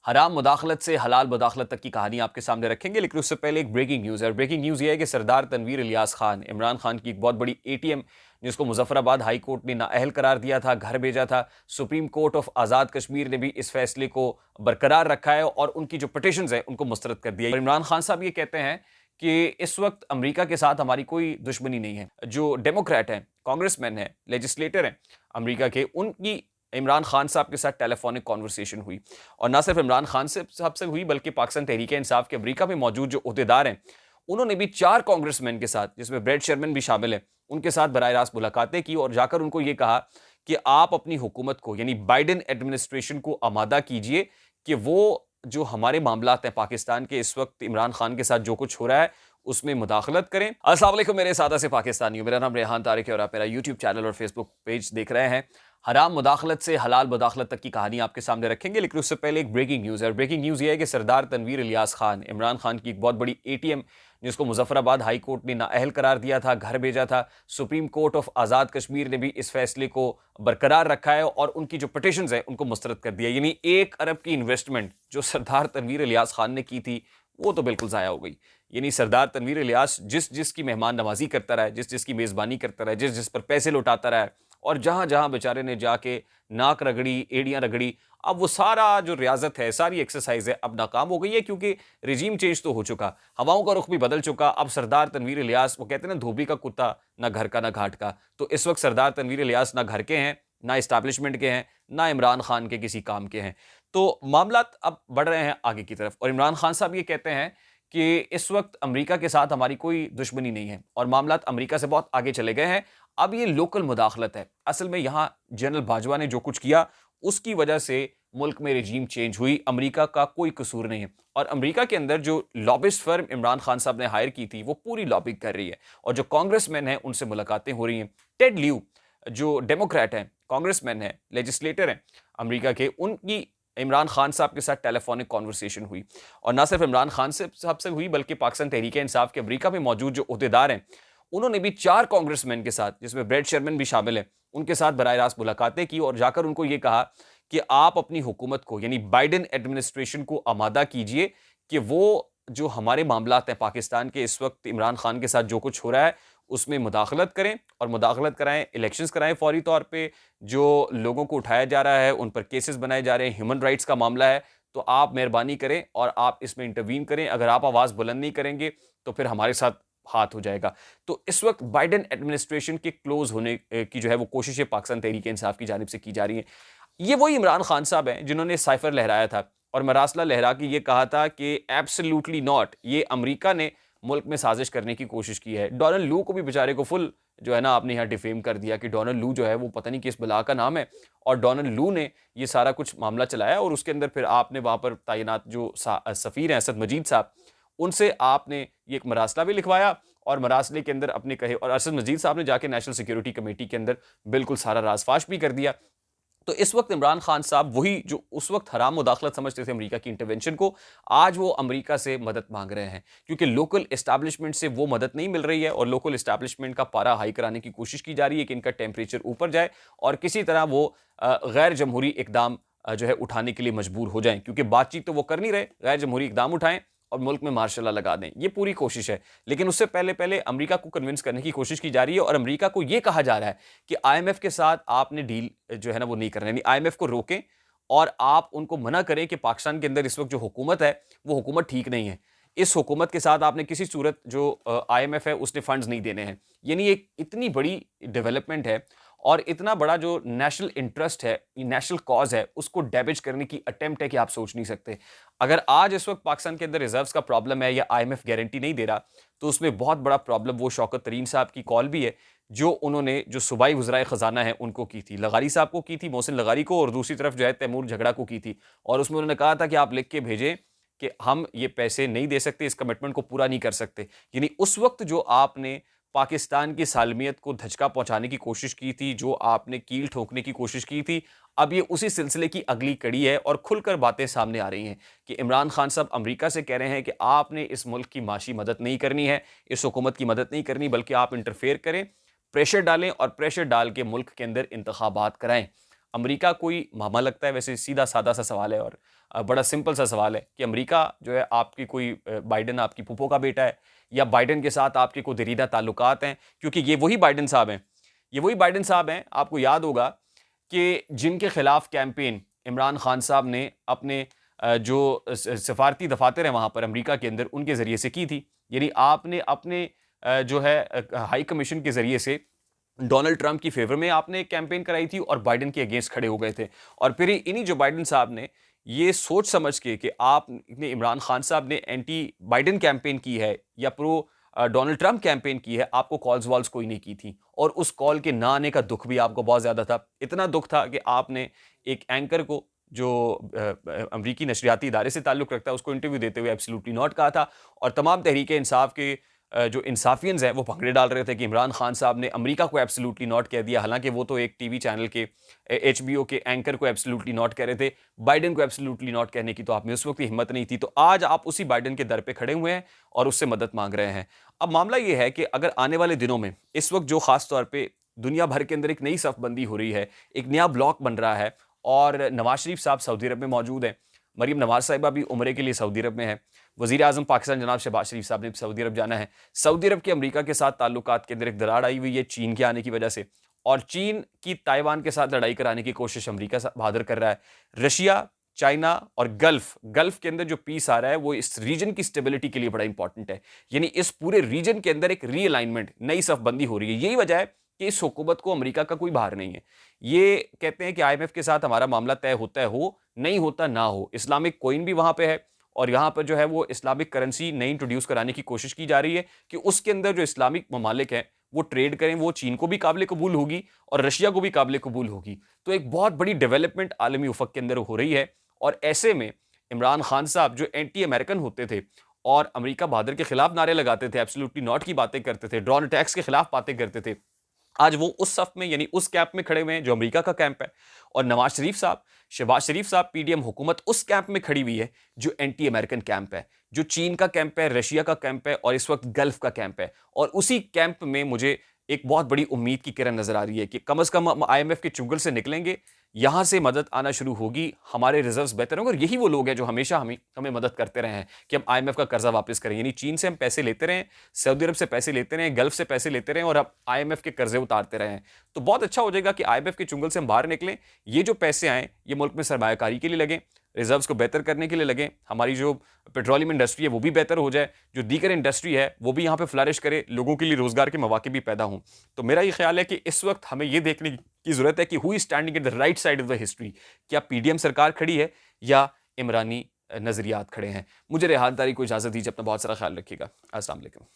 حرام مداخلت سے حلال مداخلت تک کی کہانی آپ کے سامنے رکھیں گے، لیکن اس سے پہلے ایک بریکنگ نیوز ہے۔ اور بریکنگ نیوز یہ ہے کہ سردار تنویر الیاس خان، عمران خان کی ایک بہت بڑی اے ٹی ایم جس کو مظفر آباد ہائی کورٹ نے نااہل قرار دیا تھا، گھر بھیجا تھا، supreme court of Azad Kashmir نے بھی اس فیصلے کو برقرار رکھا ہے اور ان کی جو پٹیشنز ہیں ان کو مسترد کر دیا ہے۔ اور عمران خان صاحب یہ کہتے ہیں کہ اس وقت امریکہ کے ساتھ ہماری کوئی دشمنی نہیں ہے۔ جو ڈیموکریٹ ہیں، کانگریس مین ہیں، لیجسلیٹر ہیں امریکہ کے، ان کی عمران خان صاحب کے ساتھ ٹیلی فونک کانورسیشن ہوئی، اور نہ صرف عمران خان صاحب سے ہوئی بلکہ پاکستان تحریک انصاف کے امریکہ میں موجود جو عہدیدار ہیں انہوں نے بھی 4 کانگریس مین کے ساتھ، جس میں بریڈ شرمن بھی شامل ہیں، ان کے ساتھ براہ راست ملاقاتیں کی اور جا کر ان کو یہ کہا کہ آپ اپنی حکومت کو یعنی بائیڈن ایڈمنسٹریشن کو آمادہ کیجئے کہ وہ جو ہمارے معاملات ہیں پاکستان کے، اس وقت عمران خان کے ساتھ جو کچھ ہو رہا ہے اس میں مداخلت کریں۔ السلام علیکم میرے سادہ سے پاکستانیوں، میرا نام ریحان طارق ہے اور آپ میرا یوٹیوب چینل اور فیس بک پیج دیکھ رہے ہیں۔ حرام مداخلت سے حلال مداخلت تک کی کہانی آپ کے سامنے رکھیں گے، لیکن اس سے پہلے ایک بریکنگ نیوز ہے۔ اور بریکنگ نیوز یہ ہے کہ سردار تنویر الیاس خان، عمران خان کی ایک بہت بڑی اے ٹی ایم جس کو مظفر آباد ہائی کورٹ نے نااہل قرار دیا تھا، گھر بھیجا تھا، supreme court of Azad Kashmir نے بھی اس فیصلے کو برقرار رکھا ہے اور ان کی جو پٹیشنز ہیں ان کو مسترد کر دیا۔ یعنی 1 ارب کی انویسٹمنٹ جو سردار تنویر الیاس خان نے کی تھی وہ تو بالکل ضائع ہو گئی۔ یعنی سردار تنویر الیاس جس کی مہمان نوازی کرتا رہا ہے، جس کی میزبانی کرتا رہا ہے، جس پر پیسے لوٹاتا رہا ہے، اور جہاں جہاں بیچارے نے جا کے ناک رگڑی، ایڑیاں رگڑی، اب وہ سارا جو ریاضت ہے، ساری ایکسرسائز ہے، اب ناکام ہو گئی ہے کیونکہ رجیم چینج تو ہو چکا، ہواؤں کا رخ بھی بدل چکا۔ اب سردار تنویر الیاس، وہ کہتے ہیں نا دھوبی کا کتا، نہ گھر کا نہ گھاٹ کا، تو اس وقت سردار تنویر الیاس نہ گھر کے ہیں، نہ اسٹیبلشمنٹ کے ہیں، نہ عمران خان کے کسی کام کے ہیں۔ تو معاملات اب بڑھ رہے ہیں آگے کی طرف، اور عمران خان صاحب یہ کہتے ہیں کہ اس وقت امریکہ کے ساتھ ہماری کوئی دشمنی نہیں ہے اور معاملات امریکہ سے بہت آگے چلے گئے ہیں، اب یہ لوکل مداخلت ہے۔ اصل میں یہاں جنرل باجوہ نے جو کچھ کیا اس کی وجہ سے ملک میں رجیم چینج ہوئی، امریکہ کا کوئی قصور نہیں ہے، اور امریکہ کے اندر جو لابسٹ فرم عمران خان صاحب نے ہائر کی تھی وہ پوری لابنگ کر رہی ہے، اور جو کانگریس مین ہیں ان سے ملاقاتیں ہو رہی ہیں۔ ٹیڈ لیو جو ڈیموکریٹ ہیں، کانگریس مین ہیں، لیجسلیٹر ہیں امریکہ کے، ان کی عمران خان صاحب کے ساتھ ٹیلی فونک کانورسیشن ہوئی، اور نہ صرف عمران خان صاحب سے ہوئی بلکہ پاکستان تحریک انصاف کے امریکہ میں موجود جو عہدیدار ہیں انہوں نے بھی 4 کانگریس مین کے ساتھ، جس میں بریڈ شرمن بھی شامل ہیں، ان کے ساتھ براہ راست ملاقاتیں کی اور جا کر ان کو یہ کہا کہ آپ اپنی حکومت کو یعنی بائیڈن ایڈمنسٹریشن کو آمادہ کیجئے کہ وہ جو ہمارے معاملات ہیں پاکستان کے، اس وقت عمران خان کے ساتھ جو کچھ ہو رہا ہے اس میں مداخلت کریں اور مداخلت کرائیں، الیکشنز کرائیں فوری طور پہ، جو لوگوں کو اٹھایا جا رہا ہے ان پر کیسز بنائے جا رہے ہیں، ہیومن رائٹس کا معاملہ ہے، تو آپ مہربانی کریں اور آپ اس میں انٹروین کریں۔ اگر آپ آواز بلند نہیں کریں گے تو پھر ہمارے ساتھ ہاتھ ہو جائے گا۔ تو اس وقت بائیڈن ایڈمنسٹریشن کے کلوز ہونے کی جو ہے وہ کوششیں پاکستان تحریک انصاف کی جانب سے کی جا رہی ہیں۔ یہ وہی عمران خان صاحب ہیں جنہوں نے سائفر لہرایا تھا اور مراسلہ لہرا کے یہ کہا تھا کہ ایبسلیوٹلی ناٹ، یہ امریکہ نے ملک میں سازش کرنے کی کوشش کی ہے۔ ڈونلڈ لو کو بھی بیچارے کو فل جو ہے نا آپ نے یہاں ڈیفیم کر دیا کہ ڈونلڈ لو جو ہے وہ پتہ نہیں کس بلا کا نام ہے، اور ڈونلڈ لو نے یہ سارا کچھ معاملہ چلایا، اور اس کے اندر پھر آپ نے وہاں پر تعینات جو سفیر ہیں اسد مجید صاحب، ان سے آپ نے یہ ایک مراسلہ بھی لکھوایا، اور مراسلے کے اندر اپنے کہے، اور اسد مجید صاحب نے جا کے نیشنل سیکیورٹی کمیٹی کے اندر بالکل سارا راز فاش بھی کر دیا۔ تو اس وقت عمران خان صاحب وہی جو اس وقت حرام مداخلت سمجھتے تھے امریکہ کی انٹرونشن کو، آج وہ امریکہ سے مدد مانگ رہے ہیں، کیونکہ لوکل اسٹیبلشمنٹ سے وہ مدد نہیں مل رہی ہے، اور لوکل اسٹیبلشمنٹ کا پارا ہائی کرانے کی کوشش کی جا رہی ہے کہ ان کا ٹیمپریچر اوپر جائے اور کسی طرح وہ غیر جمہوری اقدام جو ہے اٹھانے کے لیے مجبور ہو جائیں، کیونکہ بات چیت تو وہ کر نہیں رہے، غیر جمہوری اقدام اٹھائیں اور ملک میں مارشل لا لگا دیں، یہ پوری کوشش ہے۔ لیکن اس سے پہلے امریکہ کو کنونس کرنے کی کوشش کی جا رہی ہے، اور امریکہ کو یہ کہا جا رہا ہے کہ آئی ایم ایف کے ساتھ آپ نے ڈیل جو ہے نا وہ نہیں کرنا، یعنی آئی ایم ایف کو روکیں اور آپ ان کو منع کریں کہ پاکستان کے اندر اس وقت جو حکومت ہے وہ حکومت ٹھیک نہیں ہے، اس حکومت کے ساتھ آپ نے کسی صورت جو آئی ایم ایف ہے اس نے فنڈز نہیں دینے ہیں۔ یعنی ایک اتنی بڑی ڈیولپمنٹ ہے اور اتنا بڑا جو نیشنل انٹرسٹ ہے، نیشنل کاز ہے، اس کو ڈیمیج کرنے کی اٹیمپٹ ہے کہ آپ سوچ نہیں سکتے۔ اگر آج اس وقت پاکستان کے اندر ریزروز کا پرابلم ہے یا آئی ایم ایف گارنٹی نہیں دے رہا، تو اس میں بہت بڑا پرابلم وہ شوکت ترین صاحب کی کال بھی ہے جو انہوں نے جو صوبائی وزرائے خزانہ ہیں ان کو کی تھی، لغاری صاحب کو کی تھی، محسن لغاری کو، اور دوسری طرف جو ہے تیمور جھگڑا کو کی تھی، اور اس میں انہوں نے کہا تھا کہ آپ لکھ کے بھیجیں کہ ہم یہ پیسے نہیں دے سکتے، اس کمٹمنٹ کو پورا نہیں کر سکتے۔ یعنی اس وقت جو آپ نے پاکستان کی سالمیت کو دھچکا پہنچانے کی کوشش کی تھی، جو آپ نے کیل ٹھوکنے کی کوشش کی تھی، اب یہ اسی سلسلے کی اگلی کڑی ہے، اور کھل کر باتیں سامنے آ رہی ہیں کہ عمران خان صاحب امریکہ سے کہہ رہے ہیں کہ آپ نے اس ملک کی معاشی مدد نہیں کرنی ہے، اس حکومت کی مدد نہیں کرنی، بلکہ آپ انٹرفیئر کریں، پریشر ڈالیں اور پریشر ڈال کے ملک کے اندر انتخابات کرائیں۔ امریکہ کوئی ہمیں لگتا ہے ویسے سیدھا سادہ سا سوال ہے اور بڑا سمپل سا سوال ہے کہ امریکہ جو ہے آپ کی کوئی بائیڈن آپ کی پھوپھو کا بیٹا ہے یا بائیڈن کے ساتھ آپ کے کوئی دریدہ تعلقات ہیں؟ کیونکہ یہ وہی بائیڈن صاحب ہیں، یہ وہی بائیڈن صاحب ہیں، آپ کو یاد ہوگا کہ جن کے خلاف کیمپین عمران خان صاحب نے اپنے جو سفارتی دفاتر ہیں وہاں پر امریکہ کے اندر ان کے ذریعے سے کی تھی. یعنی آپ نے اپنے جو ہے ہائی کمیشن کے ذریعے سے ڈونلڈ ٹرمپ کی فیور میں آپ نے کیمپین کرائی تھی اور بائیڈن کے اگینسٹ کھڑے ہو گئے تھے. اور پھر انہی جو بائیڈن صاحب نے یہ سوچ سمجھ کے کہ آپ نے عمران خان صاحب نے اینٹی بائیڈن کیمپین کی ہے یا پرو ڈونلڈ ٹرمپ کیمپین کی ہے، آپ کو کالز والز کوئی نہیں کی تھی. اور اس کال کے نہ آنے کا دکھ بھی آپ کو بہت زیادہ تھا. اتنا دکھ تھا کہ آپ نے ایک اینکر کو جو امریکی نشریاتی ادارے سے تعلق رکھتا ہے اس کو انٹرویو دیتے ہوئے ایبسلیوٹلی ناٹ کہا تھا. اور تمام تحریک انصاف کے جو انصافیئنز ہیں وہ پھنگڑے ڈال رہے تھے کہ عمران خان صاحب نے امریکہ کو ایبسلیوٹلی ناٹ کہہ دیا، حالانکہ وہ تو ایک ٹی وی چینل کے ایچ بی او کے اینکر کو ایبسلیوٹلی ناٹ کہہ رہے تھے. بائیڈن کو ایبسلیوٹلی ناٹ کہنے کی تو آپ میں اس وقت بھی ہمت نہیں تھی. تو آج آپ اسی بائیڈن کے در پہ کھڑے ہوئے ہیں اور اس سے مدد مانگ رہے ہیں. اب معاملہ یہ ہے کہ اگر آنے والے دنوں میں اس وقت جو خاص طور پہ دنیا بھر کے اندر ایک نئی صف بندی ہو رہی ہے، ایک نیا بلاک بن رہا ہے اور نواز شریف صاحب سعودی عرب میں موجود ہیں، مریم نواز صاحبہ بھی عمرے کے لیے سعودی عرب میں ہے، وزیر اعظم پاکستان جناب شہباز شریف صاحب نے سعودی عرب جانا ہے. سعودی عرب کے امریکہ کے ساتھ تعلقات کے اندر ایک دراڑ آئی ہوئی ہے چین کے آنے کی وجہ سے، اور چین کی تائیوان کے ساتھ لڑائی کرانے کی کوشش امریکہ بہادر کر رہا ہے. رشیا، چائنا اور گلف کے اندر جو پیس آ رہا ہے وہ اس ریجن کی سٹیبلٹی کے لیے بڑا امپورٹنٹ ہے. یعنی اس پورے ریجن کے اندر ایک ری الائنمنٹ، نئی صف بندی ہو رہی ہے. یہی وجہ ہے کہ اس حکومت کو امریکہ کا کوئی باہر نہیں ہے. یہ کہتے ہیں کہ آئی ایم ایف کے ساتھ ہمارا معاملہ طے ہوتا ہے، ہو نہیں ہوتا نہ ہو. اسلامک کوئن بھی وہاں پہ ہے اور یہاں پر جو ہے وہ اسلامک کرنسی نئی انٹروڈیوس کرانے کی کوشش کی جا رہی ہے کہ اس کے اندر جو اسلامک ممالک ہیں وہ ٹریڈ کریں. وہ چین کو بھی قابل قبول ہوگی اور رشیا کو بھی قابل قبول ہوگی. تو ایک بہت بڑی ڈیولپمنٹ عالمی افق کے اندر ہو رہی ہے. اور ایسے میں عمران خان صاحب جو اینٹی امریکن ہوتے تھے اور امریکہ بہادر کے خلاف نعرے لگاتے تھے، ایبسلیوٹلی ناٹ کی باتیں کرتے تھے، ڈرون اٹیکس کے خلاف باتیں کرتے تھے، آج وہ اس صف میں یعنی اس کیمپ میں کھڑے ہوئے ہیں جو امریکہ کا کیمپ ہے. اور نواز شریف صاحب، شہباز شریف صاحب، پی ڈی ایم حکومت اس کیمپ میں کھڑی ہوئی ہے جو اینٹی امریکن کیمپ ہے، جو چین کا کیمپ ہے، رشیا کا کیمپ ہے اور اس وقت گلف کا کیمپ ہے. اور اسی کیمپ میں مجھے ایک بہت بڑی امید کی کرن نظر آ رہی ہے کہ کم از کم ہم آئی ایم ایف کے چنگل سے نکلیں گے، یہاں سے مدد آنا شروع ہوگی، ہمارے ریزروز بہتر ہوں گے. اور یہی وہ لوگ ہیں جو ہمیشہ ہمیں مدد کرتے رہے ہیں کہ ہم آئی ایم ایف کا قرضہ واپس کریں. یعنی چین سے ہم پیسے لیتے رہے ہیں، سعودی عرب سے پیسے لیتے رہے ہیں، گلف سے پیسے لیتے رہے ہیں اور اب آئی ایم ایف کے قرضے اتارتے رہے ہیں. تو بہت اچھا ہو جائے گا کہ آئی ایم ایف کے چنگل سے ہم باہر نکلیں. یہ جو پیسے آئیں یہ ملک میں سرمایہ کاری کے لیے لگیں، ریزروز کو بہتر کرنے کے لیے لگیں، ہماری جو پیٹرولیم انڈسٹری ہے وہ بھی بہتر ہو جائے، جو دیگر انڈسٹری ہے وہ بھی یہاں پہ فلرش کرے، لوگوں کے لیے روزگار کے مواقع بھی پیدا ہوں. تو میرا یہ خیال ہے کہ اس وقت ہمیں یہ دیکھنے کی ضرورت ہے کہ who is standing at the right side of the history. کیا پی ڈی ایم سرکار کھڑی ہے یا عمرانی نظریات کھڑے ہیں؟ مجھے ریحان طاری کو اجازت دیجیے، اپنا بہت سارا خیال رکھیے گا. السلام علیکم.